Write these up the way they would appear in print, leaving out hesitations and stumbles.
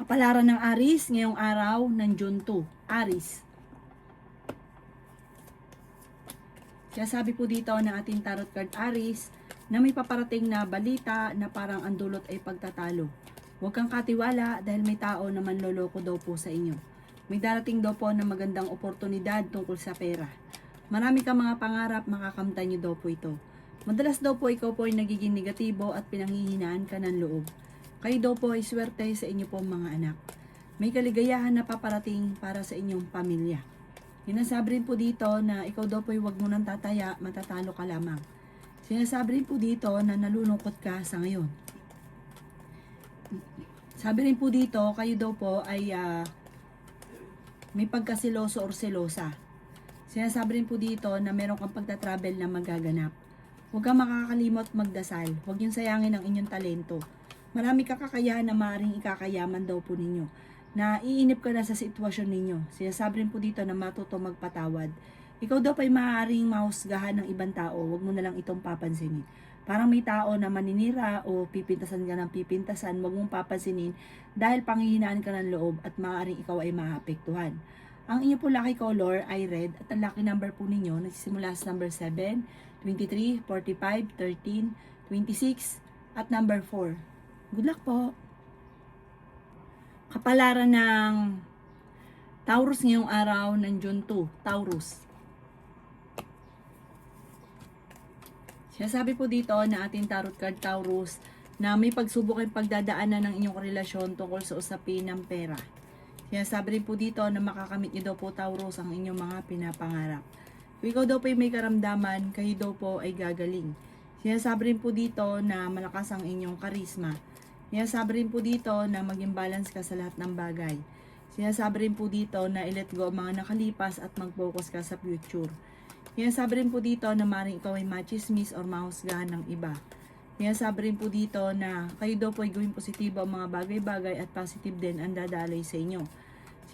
Kapalaran ng Aris ngayong araw ng June 2. Aris. Kaya sabi po dito ng ating tarot card Aris na may paparating na balita na parang ang dulot ay pagtatalo. Huwag kang katiwala dahil may tao na manloloko daw po sa inyo. May darating daw po na magandang oportunidad tungkol sa pera. Marami kang mga pangarap, makakamtan nyo daw po ito. Madalas daw po ikaw po ay nagiging negatibo at pinanghihinaan ka ng loob. Kayo daw po ay swerte sa inyo pong mga anak. May kaligayahan na paparating para sa inyong pamilya. Sinasabi rin po dito na ikaw daw po ay huwag mo nang tataya, matatalo ka lamang. Sinasabi rin po dito na nalulungkot ka sa ngayon. Sabi rin po dito, kayo daw po ay may pagkasiloso or selosa. Sinasabi rin po dito na meron kang pagta-travel na magaganap. Huwag kang makakalimot magdasal. Huwag yung sayangin ang inyong talento. Marami kakakayahan na maaaring ikakayaman daw po ninyo. Na iinip ka na sa sitwasyon ninyo. Sinasabi rin po dito na matuto magpatawad. Ikaw daw pa ay maaaring mahusgahan ng ibang tao. Huwag mo na lang itong papansinin. Parang may tao na maninira o pipintasan ka ng pipintasan, huwag mong papansinin dahil panghihinaan ka ng loob at maaaring ikaw ay maapektuhan. Ang inyo po lucky color ay red at ang lucky number po ninyo nagsisimula sa number 7, 23, 45, 13, 26 at number 4. Good luck po! Kapalaran ng Taurus ngayong araw ng June 2. Taurus. Sinasabi po dito na ating tarot card Taurus na may pagsubok ang pagdadaanan ng inyong relasyon tungkol sa usapin ng pera. Sinasabi rin po dito na makakamit niyo daw po Taurus ang inyong mga pinapangarap. Kung ikaw daw po ay may karamdaman, kayo daw po ay gagaling. Sinasabi rin po dito na malakas ang inyong karisma. Sinasabi rin po dito na maging balance ka sa lahat ng bagay. Sinasabi rin po dito na i-let go ang mga nakalipas at mag-focus ka sa future. Sinasabi rin po dito na maaaring ikaw ay machismis or mahusgahan ng iba. Sinasabi rin po dito na kayo daw po ay gawing positibo ang mga bagay-bagay at positive din ang dadaloy sa inyo.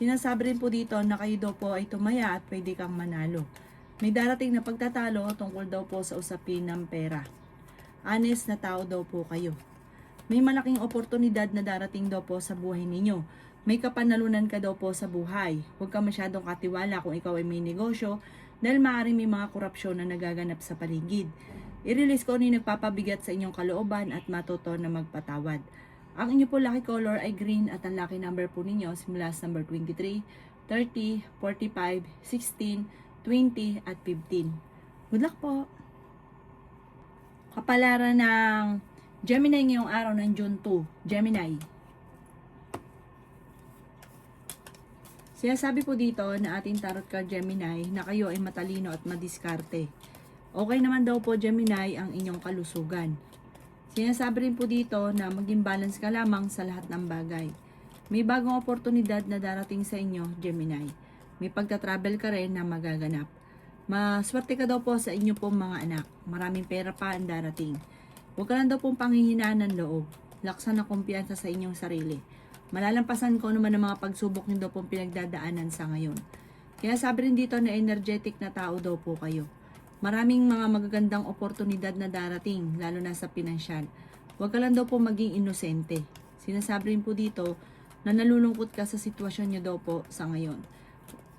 Sinasabi rin po dito na kayo daw po ay tumaya at pwede kang manalo. May darating na pagtatalo tungkol daw po sa usapin ng pera. Honest na tao daw po kayo. May malaking oportunidad na darating daw po sa buhay ninyo. May kapanalunan ka daw po sa buhay. Huwag ka masyadong katiwala kung ikaw ay may negosyo dahil maaaring may mga korupsyon na nagaganap sa paligid. I-release ko ano yung nagpapabigat sa inyong kalooban at matuto na magpatawad. Ang inyo po lucky color ay green at ang lucky number po ninyo simula sa number 23, 30, 45, 16, 20 at 15. Good luck po! Kapalaran ng Gemini ngayong araw ng June 2. Gemini. Sinasabi po dito na ating tarot card Gemini na kayo ay matalino at madiskarte. Okay naman daw po Gemini ang inyong kalusugan. Sinasabi rin po dito na maging balance ka lamang sa lahat ng bagay. May bagong oportunidad na darating sa inyo Gemini. May pagta-travel ka rin na magaganap. Maswerte ka daw po sa inyo pong mga anak. Maraming pera pa ang darating. Huwag ka lang daw pong panghihinaan ng loob. Laksan ng kumpiyansa sa inyong sarili. Malalampasan ko naman ang mga pagsubok niyo daw pong pinagdadaanan sa ngayon. Kaya sabi rin dito na energetic na tao daw po kayo. Maraming mga magagandang oportunidad na darating, lalo na sa pinansyal. Huwag ka lang daw po maging inosente. Sinasabi rin po dito na nalulungkot ka sa sitwasyon niyo daw po sa ngayon.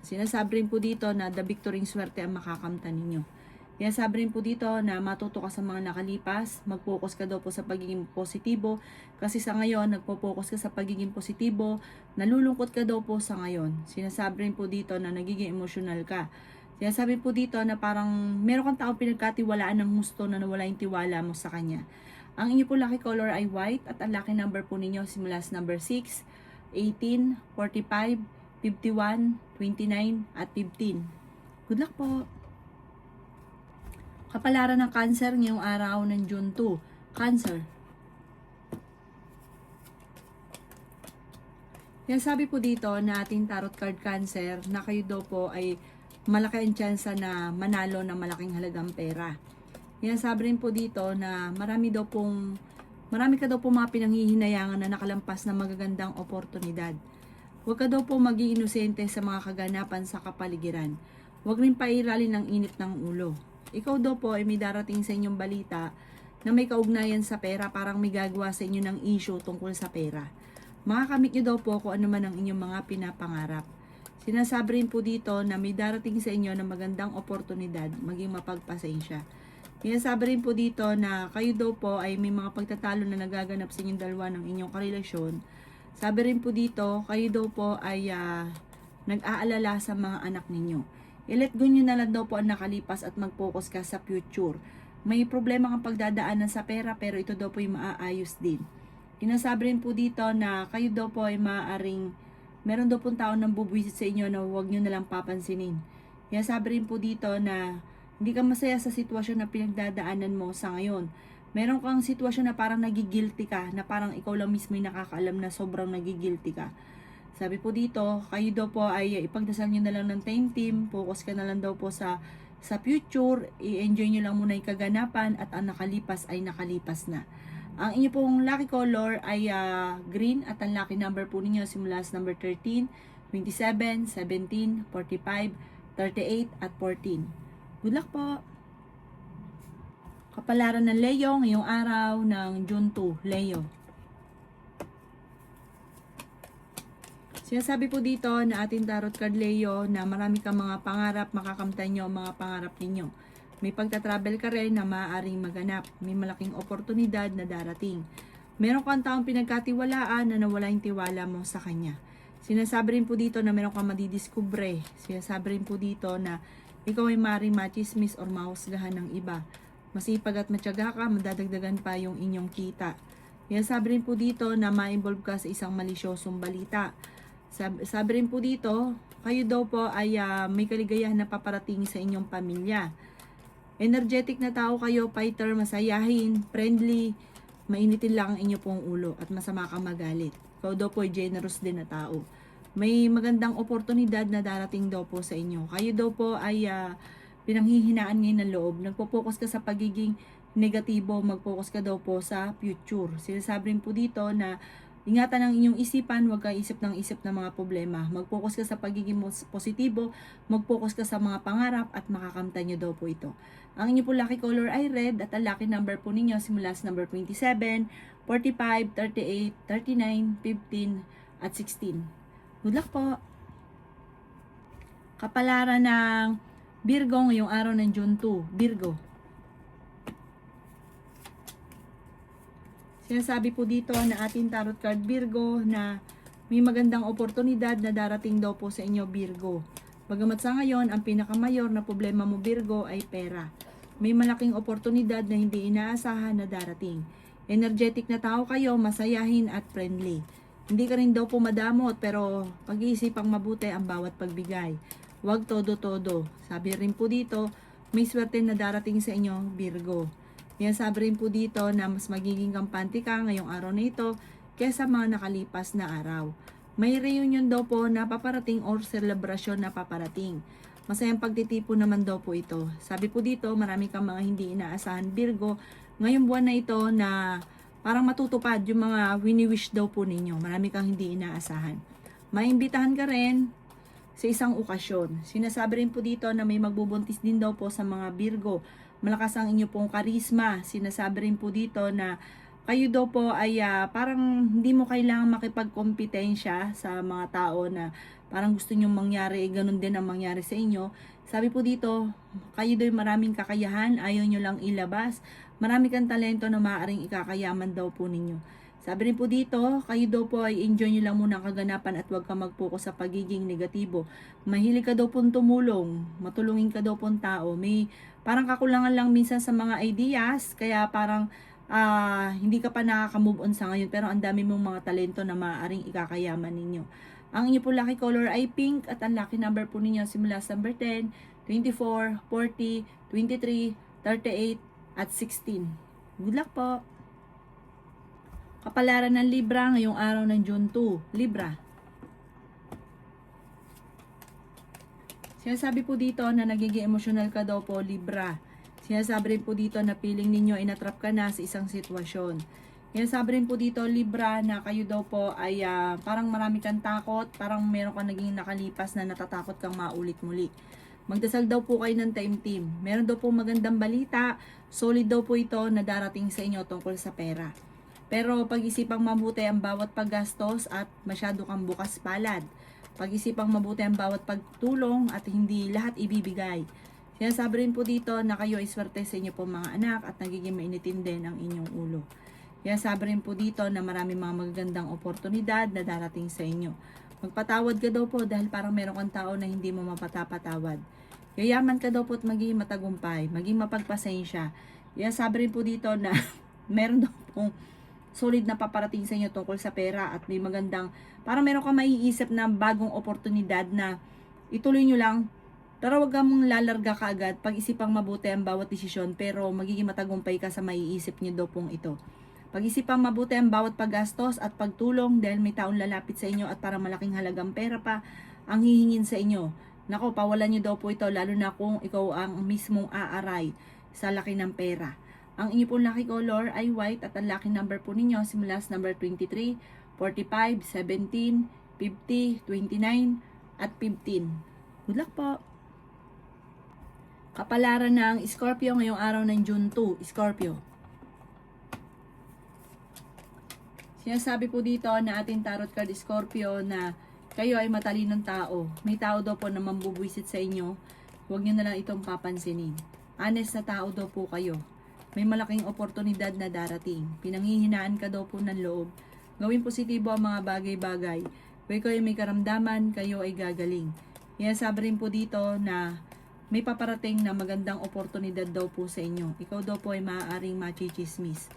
Sinasabi rin po dito na the victory swerte ang makakamtan ninyo. Kaya sabi rin po dito na matuto ka sa mga nakalipas, mag-focus ka daw po sa pagiging positibo, kasi sa ngayon, nagpo-focus ka sa pagiging positibo, nalulungkot ka daw po sa ngayon. Sinasabi rin po dito na nagiging emotional ka. Sinasabi po dito na parang meron kang tao pinagkatiwalaan ng gusto na nawala yung tiwala mo sa kanya. Ang inyo po lucky color ay white at ang lucky number po ninyo simula sa number 6, 18, 45, 51, 29 at 15. Good luck po! Kapalaran ng Cancer ngayong araw ng June 2. Cancer. Yan sabi po dito na ating tarot card Cancer na kayo daw po ay malaki ang tsansa na manalo ng malaking halagang pera. Yan sabi rin po dito na marami ka daw po mga pinanghihinayangan na nakalampas na magagandang oportunidad. Huwag ka daw po maging inosente sa mga kaganapan sa kapaligiran. Huwag rin pairalin ng init ng ulo. Ikaw daw po ay may darating sa inyong balita na may kaugnayan sa pera, parang may gagawa sa inyo ng issue tungkol sa pera. Makakamit nyo daw po kung ano man ang inyong mga pinapangarap. Sinasabi rin po dito na may darating sa inyo na magandang oportunidad, maging mapagpasensya. Sinasabi rin po dito na kayo daw po ay may mga pagtatalo na nagaganap sa inyong dalawa ng inyong karelasyon. Sabi rin po dito, kayo daw po ay nag-aalala sa mga anak ninyo. I-let go nyo na lang daw po ang nakalipas at mag-focus ka sa future. May problema kang pagdadaanan sa pera pero ito daw po yung maaayos din. Sinasabi rin po dito na kayo daw po ay maaaring meron daw pong tao nang bubwisit sa inyo na huwag nyo nalang papansinin. Sinasabi rin po dito na hindi ka masaya sa sitwasyon na pinagdadaanan mo sa ngayon. Meron kang sitwasyon na parang nagigilty ka, na parang ikaw lang mismo yung nakakaalam na sobrang nagigilty ka. Sabi po dito, kayo daw po ay ipagdasal nyo na lang ng time team, focus ka na lang daw po sa future, i-enjoy nyo lang muna yung kaganapan at ang nakalipas ay nakalipas na. Ang inyo pong lucky color ay green at ang lucky number po ninyo simula sa number 13, 27, 17, 45, 38 at 14. Good luck po! Kapalaran ng Leo ngayong araw ng June 2, Leo. Sinasabi po dito na ating tarot card Leo na marami kang mga pangarap, makakamtan nyo ang mga pangarap ninyo. May pagta-travel ka rin na maaaring maganap. May malaking oportunidad na darating. Meron kang taong pinagkatiwalaan na nawala yung tiwala mo sa kanya. Sinasabi rin po dito na meron kang madidiskubre. Sinasabi rin po dito na ikaw ay maaaring machismis or mahusgahan ng iba. Masipag at matyaga ka, madadagdagan pa yung inyong kita. Sinasabi rin po dito na ma-involve ka sa isang malisyosong balita. Sabi rin po dito, kayo daw po ay may kaligayahan na paparating sa inyong pamilya. Energetic na tao kayo, fighter, masayahin, friendly, mainitin lang ang inyo pong ulo at masama kang magalit. Ikaw daw po ay generous din na tao. May magandang oportunidad na darating daw po sa inyo. Kayo daw po ay pinanghihinaan ngayon ng loob. Nagpo-focus ka sa pagiging negatibo, mag-focus ka daw po sa future. Sinasabi rin po dito na ingatan ang inyong isipan, huwag ka isip ng mga problema. Mag-focus ka sa pagiging positibo, mag-focus ka sa mga pangarap at makakamtan nyo daw po ito. Ang inyo po lucky color ay red at ang lucky number po ninyo simula sa number 27, 45, 38, 39, 15 at 16. Good luck po! Kapalaran ng Virgo ngayong araw ng June 2, Virgo. Sinasabi po dito na ating tarot card Virgo na may magandang oportunidad na darating daw po sa inyo Virgo. Bagamat sa ngayon, ang pinakamayor na problema mo Virgo ay pera. May malaking oportunidad na hindi inaasahan na darating. Energetic na tao kayo, masayahin at friendly. Hindi ka rin daw po madamot pero pag-iisipang mabuti ang bawat pagbigay. Huwag todo-todo. Sabi rin po dito, may swerte na darating sa inyo Virgo. Sabi rin po dito na mas magiging kampante ka ngayong araw na ito kaysa mga nakalipas na araw. May reunion daw po na paparating or selebrasyon na paparating. Masayang pagtitipon naman daw po ito. Sabi po dito, marami kang mga hindi inaasahan Virgo ngayong buwan na ito na parang matutupad yung mga wini-wish daw po ninyo. Marami kang hindi inaasahan. Maimbitahan ka rin sa isang okasyon. Sinasabi rin po dito na may magbubuntis din daw po sa mga Virgo. Malakas ang inyo pong karisma. Sinasabi rin po dito na kayo daw po ay parang hindi mo kailangan makipagkompetensya sa mga tao na parang gusto nyong mangyari, ganun din ang mangyari sa inyo. Sabi po dito, kayo daw maraming kakayahan, ayaw nyo lang ilabas. Marami kang talento na maaaring ikakayaman daw po ninyo. Sabi rin po dito, kayo daw po ay enjoy nyo lang muna ang kaganapan at huwag ka mag-focus sa pagiging negatibo. Mahilig ka daw pong tumulong, matulungin ka daw pong tao. May parang kakulangan lang minsan sa mga ideas, kaya parang hindi ka pa nakaka-move on sa ngayon. Pero ang dami mong mga talento na maaaring ikakayaman ninyo. Ang inyo po lucky color ay pink at ang lucky number po ninyo simula sa number 10, 24, 40, 23, 38 at 16. Good luck po! Kapalaran ng Libra ngayong araw ng June 2, Libra. Sinasabi po dito na nagiging emosyonal ka daw po, Libra. Sinasabi rin po dito na feeling ninyo ay natrap ka na sa isang sitwasyon. Sinasabi rin po dito, Libra, na kayo daw po ay parang marami kang takot, parang meron kang naging nakalipas na natatakot kang maulit muli. Magdasal daw po kayo ng time team. Meron daw po magandang balita, solid daw po ito na darating sa inyo tungkol sa pera. Pero pag-isipang mabuti ang bawat paggastos at masyado kang bukas palad. Pag-isipang mabuti ang bawat pagtulong at hindi lahat ibibigay. Sinasabi rin po dito na kayo ay swerte sa inyo po mga anak at nagiging mainitin din ang inyong ulo. Sinasabi rin po dito na marami mga magagandang oportunidad na darating sa inyo. Magpatawad ka daw po dahil parang meron kang tao na hindi mo mapatapatawad. Yayaman ka daw po at maging matagumpay, maging mapagpasensya. Sinasabi rin po dito na meron daw pong solid na paparating sa inyo tungkol sa pera at may magandang, parang meron kang maiisip na bagong oportunidad na ituloy nyo lang. Pero wag mong lalarga ka agad, pag-isipang mabuti ang bawat desisyon pero magiging matagumpay ka sa maiisip nyo daw pong ito. Pag-isipang mabuti ang bawat paggastos at pagtulong dahil may taong lalapit sa inyo at parang malaking halagang pera pa ang hihingin sa inyo. Nako, pawalan nyo daw po ito lalo na kung ikaw ang mismong aaray sa laki ng pera. Ang inyo pong lucky color ay white at ang lucky number po ninyo simula sa number 23, 45, 17, 50, 29 at 15. Good luck po! Kapalaran ng Scorpio ngayong araw ng June 2, Scorpio. Sinasabi po dito na ating tarot card Scorpio na kayo ay matalinong tao. May tao daw po na mambubwisit sa inyo. Huwag nyo na lang itong papansinin. Honest na tao daw po kayo. May malaking oportunidad na darating. Pinanghihinaan ka daw po ng loob. Gawin positibo ang mga bagay-bagay. Kung kayo may karamdaman, kayo ay gagaling. Sinasabi rin po dito na may paparating na magandang oportunidad daw po sa inyo. Ikaw daw po ay maaaring machichismis.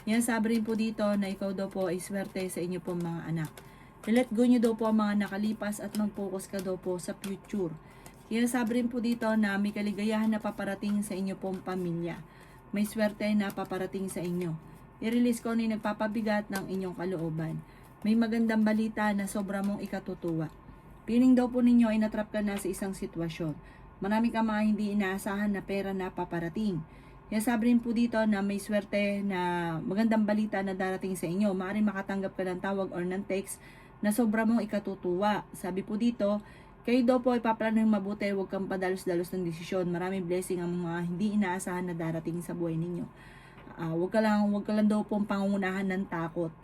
Sabi rin po dito na ikaw daw po ay swerte sa inyo pong mga anak. I-let go nyo daw po ang mga nakalipas at mag-focus ka daw po sa future. Sabi rin po dito na may kaligayahan na paparating sa inyo pong pamilya. May swerte na paparating sa inyo. I-release ko na nagpapabigat ng inyong kalooban. May magandang balita na sobra mong ikatutuwa. Piling daw po ninyo ay natrap ka na sa isang sitwasyon. Marami ka mga hindi inaasahan na pera na paparating. Sabi rin po dito na may swerte na magandang balita na darating sa inyo. Maaaring makatanggap ka ng tawag or ng text na sobra mong ikatutuwa. Sabi po dito, kayo daw po ay paplano yung mabuti, huwag kang padalos-dalos ng desisyon. Maraming blessing ang mga hindi inaasahan na darating sa buhay ninyo. Huwag ka lang daw pong pangungunahan ng takot.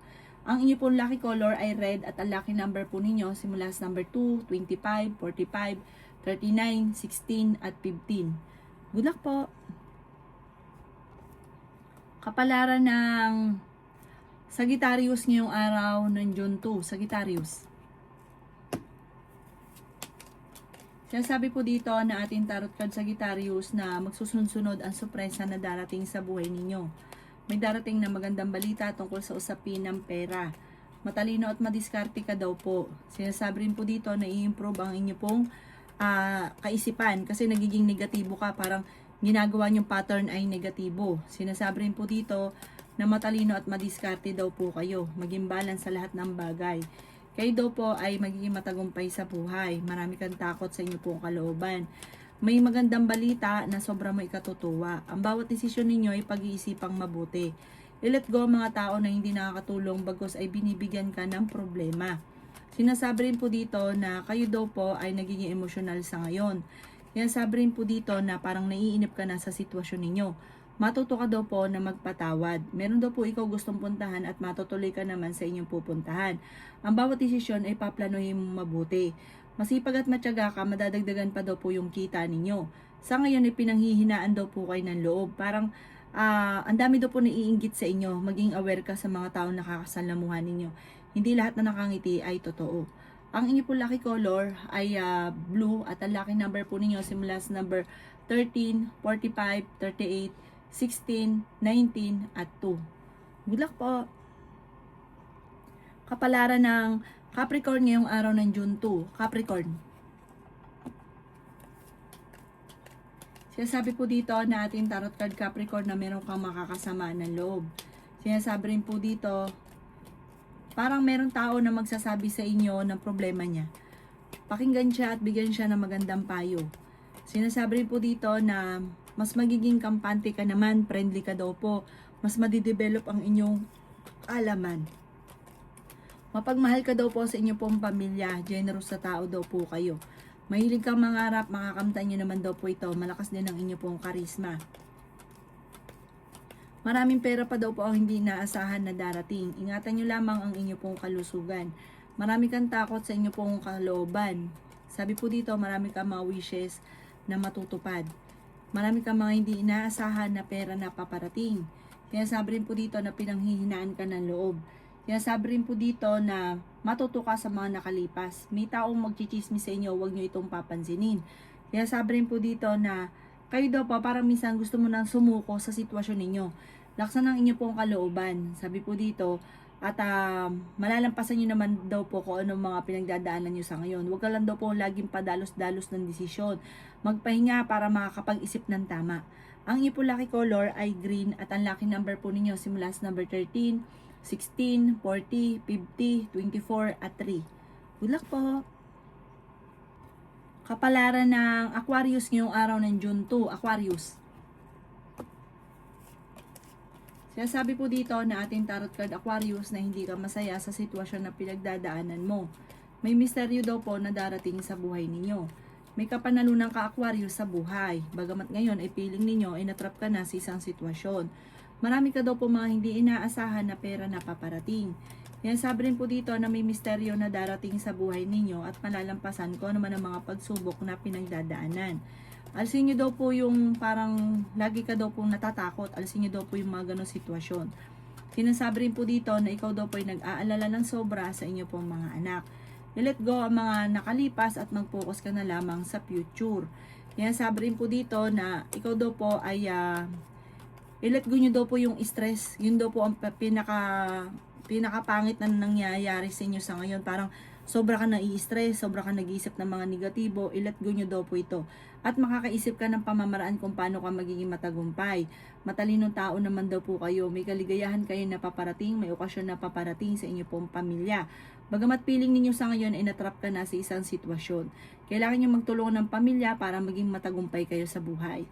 Ang inyo pong lucky color ay red at ang lucky number po ninyo simula sa number 2, 25, 45, 39, 16 at 15. Good luck po! Kapalaran ng Sagittarius ngayong araw ng June 2, Sagittarius. Sinasabi po dito na ating tarot card Sagittarius na magsusunod ang sorpresa na darating sa buhay ninyo. May darating na magandang balita tungkol sa usapin ng pera. Matalino at madiskarte ka daw po. Sinasabi rin po dito na i-improve ang inyo pong kaisipan kasi nagiging negatibo ka, parang ginagawa niyong pattern ay negatibo. Sinasabi rin po dito na matalino at madiskarte daw po kayo. Maging balance sa lahat ng bagay. Kayo daw po ay magiging matagumpay sa buhay. Marami kang takot sa inyo pong kalooban. May magandang balita na sobra mo ikatutuwa. Ang bawat desisyon ninyo ay pag-iisipang mabuti. I-let go mga tao na hindi nakakatulong bagos ay binibigyan ka ng problema. Sinasabi rin po dito na kayo daw po ay nagiging emosyonal sa ngayon. Sinasabi rin po dito na parang naiinip ka na sa sitwasyon ninyo. Matuto ka daw po na magpatawad. Meron daw po ikaw gustong puntahan at matutuloy ka naman sa inyong pupuntahan. Ang bawat desisyon ay paplanuhin mo mabuti. Masipag at matyaga ka, madadagdagan pa daw po yung kita ninyo. Sa ngayon ay pinanghihinaan daw po kayo ng loob. Parang ang dami daw po naiinggit sa inyo. Maging aware ka sa mga taong nakakasalamuhan ninyo. Hindi lahat na nakangiti ay totoo. Ang inyo po lucky color ay blue at ang lucky number po ninyo simula sa number 13, 45, 38, 16, 19 at 2. Good luck po! Kapalaran ng Capricorn ngayong araw ng June 2. Capricorn. Sinasabi po dito na ating tarot card Capricorn na meron kang makakasama ng loob. Sinasabi rin po dito, parang meron tao na magsasabi sa inyo ng problema niya. Pakinggan siya at bigyan siya ng magandang payo. Sinasabi rin po dito na mas magiging kampante ka naman, friendly ka daw po. Mas madidevelop ang inyong alaman. Mapagmahal ka daw po sa inyong pong pamilya. Generous sa tao daw po kayo. Mahilig kang mangarap, makakamtan nyo naman daw po ito. Malakas din ang inyong pong karisma. Maraming pera pa daw po ang hindi inaasahan na darating. Ingatan nyo lamang ang inyo pong kalusugan. Marami kang takot sa inyo pong kalooban. Sabi po dito, marami kang mga wishes na matutupad. Marami kang mga hindi inaasahan na pera na paparating. Kaya sabi rin po dito na pinanghihinaan ka ng loob. Kaya sabi rin po dito na matuto ka sa mga nakalipas. May taong magchichismis sa inyo, huwag nyo itong papansinin. Kaya sabi rin po dito na kayo daw po, parang minsan gusto mo nang sumuko sa sitwasyon ninyo. Laksan ang inyo pong kalooban. Sabi po dito, at malalampasan nyo naman daw po kung anong mga pinagdadaanan nyo sa ngayon. Huwag ka lang daw po laging padalos-dalos ng desisyon. Magpahinga para makakapag-isip ng tama. Ang inyo po lucky color ay green at ang lucky number po ninyo simula sa number 13, 16, 40, 50, 24 at 3. Good luck po! Kapalaran ng Aquarius ngayong araw ng June 2, Aquarius. Sinasabi po dito na ating tarot card Aquarius na hindi ka masaya sa sitwasyon na pinagdadaanan mo. May misteryo daw po na darating sa buhay ninyo. May kapanalunan ka Aquarius sa buhay. Bagamat ngayon ay feeling ninyo ay natrap ka na sa isang sitwasyon. Marami ka daw po mga hindi inaasahan na pera na paparating. Yan sabi rin po dito na may misteryo na darating sa buhay ninyo at malalampasan ko naman ang mga pagsubok na pinagdadaanan. Alisin nyo daw po yung parang lagi ka daw po natatakot. Alisin nyo daw po yung mga ganong sitwasyon. Sinasabi rin po dito na ikaw daw po ay nag-aalala ng sobra sa inyo pong mga anak. I-let go ang mga nakalipas at mag-focus ka na lamang sa future. Yan sabi rin po dito na ikaw daw po ay i-let go nyo daw po yung stress. Yun daw po ang pinakapangit na nangyayari sa inyo sa ngayon. Parang sobra ka nai-stress, sobra ka nag-iisip ng mga negatibo, i-let go nyo daw po ito. At makakaisip ka ng pamamaraan kung paano ka magiging matagumpay. Matalinong tao naman daw po kayo. May kaligayahan kayo na paparating, may okasyon na paparating sa inyo pong pamilya. Bagamat piling ninyo sa ngayon ay natrap ka na sa isang sitwasyon. Kailangan nyo magtulungan ng pamilya para maging matagumpay kayo sa buhay.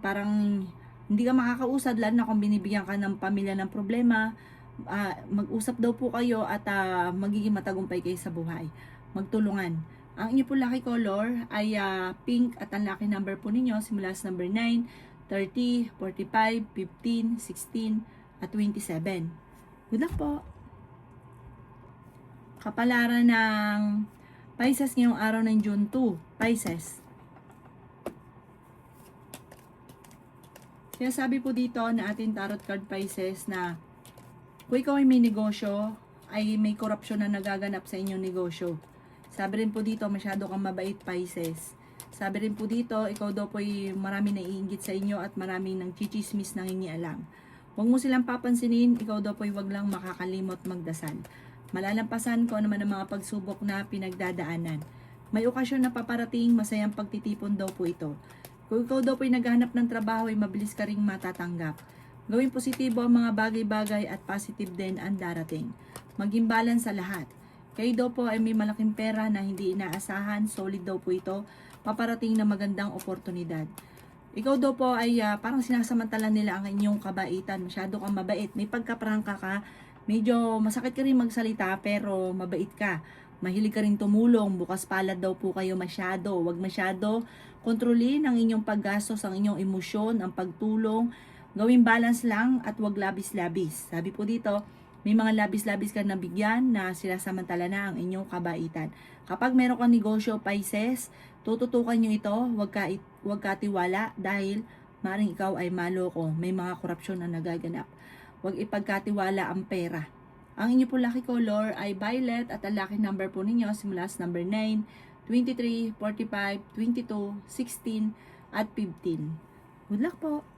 Parang hindi ka makakausad lalo na kung binibigyan ka ng pamilya ng problema. Mag-usap daw po kayo at magiging matagumpay kayo sa buhay. Magtulungan. Ang inyo po lucky color ay pink at ang lucky number po ninyo simula sa number 9, 30, 45, 15, 16 at 27. Good luck po! Kapalaran ng Pisces ngayong araw ng June 2, Pisces. Kaya sabi po dito na ating tarot card Pisces na kung ikaw ay may negosyo, ay may korupsyon na nagaganap sa inyong negosyo. Sabi rin po dito, masyado kang mabait Pisces. Sabi rin po dito, ikaw daw po ay marami naiinggit sa inyo at marami nang chichismis nangingialam. Huwag mo silang papansinin, ikaw daw po ay wag lang makakalimot magdasal. Malalampasan ko naman ang mga pagsubok na pinagdadaanan. May okasyon na paparating, masayang pagtitipon daw po ito. Kung ikaw daw po ay naghahanap ng trabaho, ay mabilis ka ring matatanggap. Gawing positibo ang mga bagay-bagay at positive din ang darating. Maging balance sa lahat. Kayo daw po ay may malaking pera na hindi inaasahan, solid daw po ito, paparating na magandang oportunidad. Ikaw daw po ay parang sinasamantala nila ang inyong kabaitan, masyado kang mabait, may pagkaprangka ka, medyo masakit ka rin magsalita pero mabait ka. Mahilig ka rin tumulong, bukas palad daw po kayo masyado, wag masyado kontrolin ang inyong paggastos, ang inyong emosyon, ang pagtulong, gawing balance lang at wag labis-labis. Sabi po dito, may mga labis-labis ka nabigyan na sinasamantala na ang inyong kabaitan. Kapag meron kang negosyo, Pisces, tututukan nyo ito, wag ka tiwala dahil maring ikaw ay maloko. May mga korupsyon na nagaganap. Huwag ipagkatiwala ang pera. Ang inyo po lucky color ay violet at ang lucky number po ninyo simula sa number 9, 23, 45, 22, 16 at 15. Good luck po!